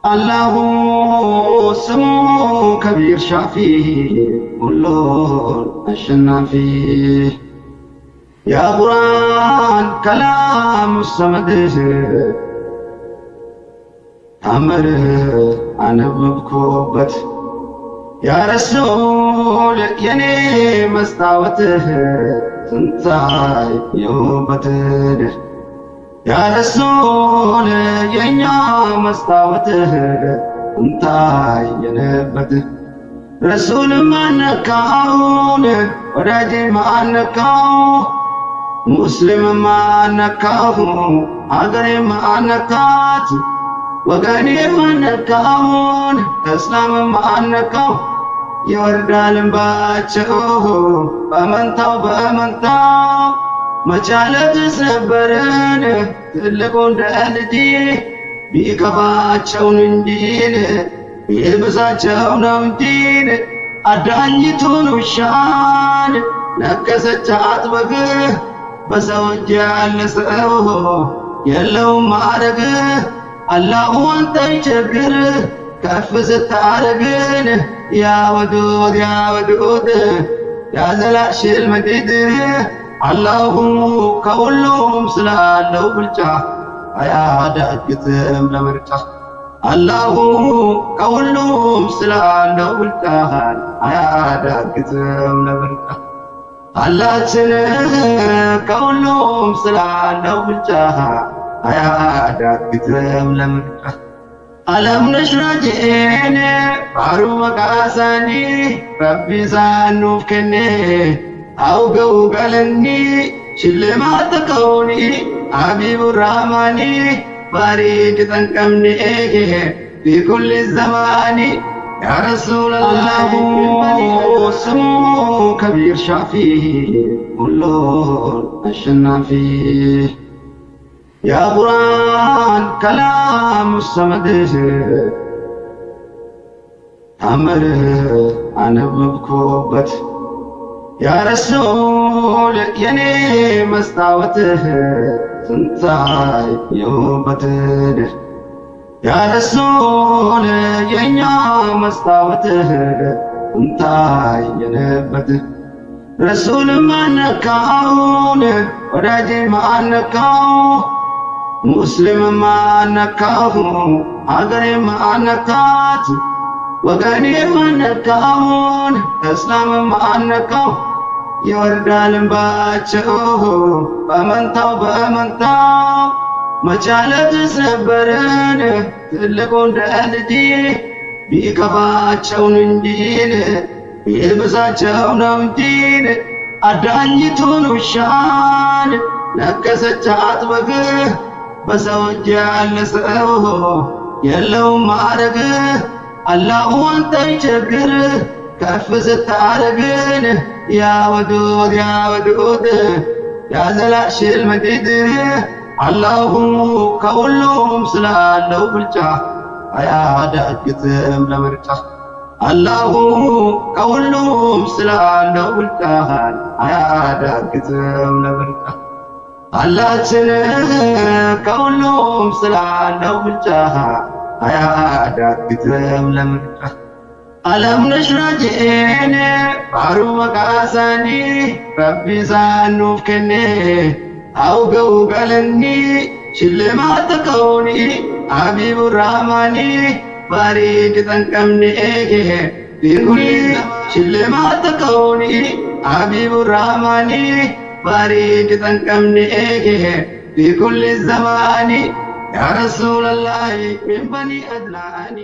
الله اسمه كبير شافي كله أشنا فيه يا قرآن كلام الصمد تأمره أنا بكوبت يا رسول يني مستعوته تنتهي يوبته يا رسول ينيا مستعوته تنتهي ينبته رسول ما نكاون وراجي ما نكاو مسلم ما نكاو أغري ما نكات وغني ما نكاون اسلام ما نكاو يوردال باچو بمنتاو مچالت سبرن تلقون دالجي ቢከፋቸው እንዲል ይብዛቸው ነው እንዲል አዳኝቱን ውሻን ነከሰች አጥበግ በሰው እጅ ያለ ሰው የለውም ማዕረግ አላሁ አንተ ይቸግር ከፍ ስታረግን ያወዱድ ያዘላሽል መዲድ አላሁ ከሁሉም ስላለው ብልጫ አያዳግትም ለምርጫ አላሁ ከሁሉም ስላለው ብልጫ አያዳግትም ለምርጫ አላችን ከሁሉም ስላለው ብልጫ አያዳግትም ለምርጫ ዓለም ነሽራጄን ባሩ መቃሳኒ ረቢ ሳኑፍ ከኔ አውገው ገለኒ ሽልማት ከውኒ حبيب الرحمن بارك تنكمني في كل الزمان يا رسول الله اسمه كبير شافيه كله أشنا فيه يا قرآن كلام الصمد تأمره أنا بكوبت يا رسول يني مستعوته تنتهي يوبته يا رسول ينيا مستعوته تنتهي ينبته رسول ما نكاون وراجي ما نكاو مسلم ما نكاو أغري ما نكات وغني ما نكاون اسلام ما نكاو يوردال باچو በመንታው መቻለት ሰበረን ትልቁን ደልጂ ቢከፋቸው እንዲል ይብዛቸው ነው እንዲል አዳኝቱን ውሻን ነከሰች አጥበግ በሰው እጅ ያለ ሰው የለውም ማዕረግ አላሁ አንተ ይቸግር ከፍ ስታረግን ያወዱድ ያዘላሽል መዲድ አላሁ ከሁሉም ስላለው ብልጫ አያዳግትም ለምርጫ አላሁ ከሁሉም ስላለው ብልጫ አያዳግትም ለምርጫ አላችን ከሁሉም ስላለው ብልጫ አያዳግትም ለምርጫ ዓለም ነሽራጄን ባሩ መቃሳኒ ረቢ ሳኑፍ ከኔ አውገው ገለኒ ሽልማት ከውኒ ሐቢቡ ራህማኒ ባሪክ ተንቀምኒ ቢኩል ሽልማት ከውኒ ሐቢቡ ራህማኒ ባሪክ ተንቀምኒ ቢኩል ዘማኒ ያ ረሱለላህ ሚን በኒ አድናኒ